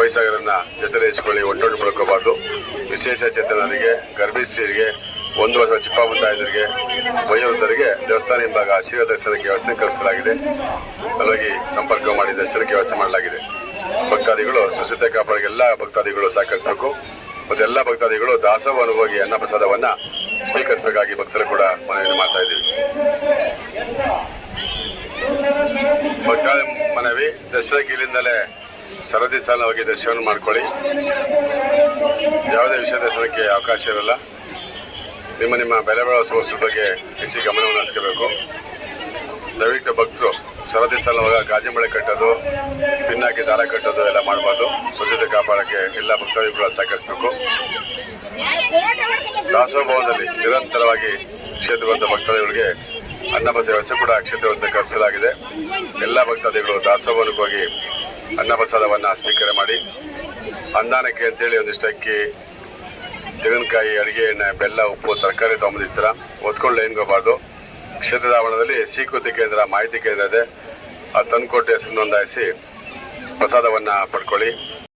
ವಯಸ್ಸಾಗರನ್ನ ಜೊತೆಲಿ ಇಸ್ಕೊಳ್ಳಿ, ಒಟ್ಟೊಟ್ಟು ಬೆಳ್ಕೋಬಾರ್ದು. ವಿಶೇಷ ಚೇತನರಿಗೆ, ಗರ್ಭಿಣಿಯರಿಗೆ, 1 ವರ್ಷ ಚಿಕ್ಕ ಮುತ್ತಾಯದರಿಗೆ, ವಯೋವೃದ್ಧರಿಗೆ ದೇವಸ್ಥಾನ ಹಿಂಭಾಗ ಆಶೀರ್ವಾದ ದರ್ಶನಕ್ಕೆ ವ್ಯವಸ್ಥೆ ಕಲ್ಪಿಸಲಾಗಿದೆ. ಅಲ್ಲೋಗಿ ಸಂಪರ್ಕ ಮಾಡಿ ದರ್ಶನಕ್ಕೆ ವ್ಯವಸ್ಥೆ ಮಾಡಲಾಗಿದೆ. ಭಕ್ತಾದಿಗಳು ಸ್ವಚ್ಛತೆ ಕಾಪಾಡಿ ಎಲ್ಲ ಭಕ್ತಾದಿಗಳು ಸಹಕರಿಸಬೇಕು ಮತ್ತು ಎಲ್ಲ ಭಕ್ತಾದಿಗಳು ದಾಸೋಹ ಹೋಗಿ ಅನ್ನ ಪ್ರಸಾದವನ್ನ ಸ್ವೀಕರಿಸಬೇಕಾಗಿ ಭಕ್ತರು ಕೂಡ ಮನವಿ ಮಾಡ್ತಾ ಇದ್ದೀವಿ. ಭಕ್ತಾದಿ ಮನವಿ, ದರ್ಶನಕ್ಕೆ ಇಲ್ಲಿಂದಲೇ ಸರದಿ ಸಾಲವಾಗಿ ದರ್ಶನ ಮಾಡ್ಕೊಳ್ಳಿ. ಯಾವುದೇ ವಿಷಯ ದರ್ಶನಕ್ಕೆ ಅವಕಾಶ ಇರಲ್ಲ. ನಿಮ್ಮ ಬೆಲೆ ಬಾಳುವ ವಸ್ತುಗಳ ಬಗ್ಗೆ ಹೆಚ್ಚು ಗಮನವನ್ನು ಹರಿಸಬೇಕು. ದಯವಿಟ್ಟು ಭಕ್ತರು ಸರದಿ ಸಾಲವಾಗ ಗಾಜು ಮಳೆ ಕಟ್ಟೋದು, ಪಿನ್ನಾಕಿ ದಾರ ಕಟ್ಟೋದು ಎಲ್ಲ ಮಾಡಬಾರ್ದು. ಸ್ವಚ್ಛತೆ ಕಾಪಾಡಕ್ಕೆ ಎಲ್ಲ ಭಕ್ತಾದಿಗಳು ಸಹಕರಿಸಬೇಕು. ದಾಸೋಭವನದಲ್ಲಿ ನಿರಂತರವಾಗಿ ಕ್ಷೇತ್ರವಂತ ಭಕ್ತಾದಿಗಳಿಗೆ ಅನ್ನಭದ್ರ ವ್ಯವಸ್ಥೆ ಕೂಡ ಕ್ಷೇತ್ರವಂತ ಕಲ್ಪಿಸಲಾಗಿದೆ. ಎಲ್ಲ ಭಕ್ತಾದಿಗಳು ದಾಸೋಭವನಕ್ಕೆ ಹೋಗಿ ಅನ್ನಪ್ರಸಾದವನ್ನ ಸ್ವೀಕಾರ ಮಾಡಿ, ಅನ್ನದಾನಕ್ಕೆ ಅಂತೇಳಿ ಒಂದಿಷ್ಟು ಅಕ್ಕಿ, ತೆಂಗಿನಕಾಯಿ, ಅಡಿಗೆ ಎಣ್ಣೆ, ಬೆಲ್ಲ, ಉಪ್ಪು, ತರಕಾರಿ ತಗೊಂಬಂದಿರ್ತೀರ, ಒತ್ಕೊಂಡು ಲೈನ್ಗೆ ಹೋಗಬಾರ್ದು. ಕ್ಷೇತ್ರದ ಆವರಣದಲ್ಲಿ ಸ್ವೀಕೃತಿ ಕೇಂದ್ರ, ಮಾಹಿತಿ ಕೇಂದ್ರ ಇದೆ. ಆ ತಂದುಕೊಟ್ಟು ಹೆಸರು ನೋಂದಾಯಿಸಿ ಪ್ರಸಾದವನ್ನ ಪಡ್ಕೊಳ್ಳಿ.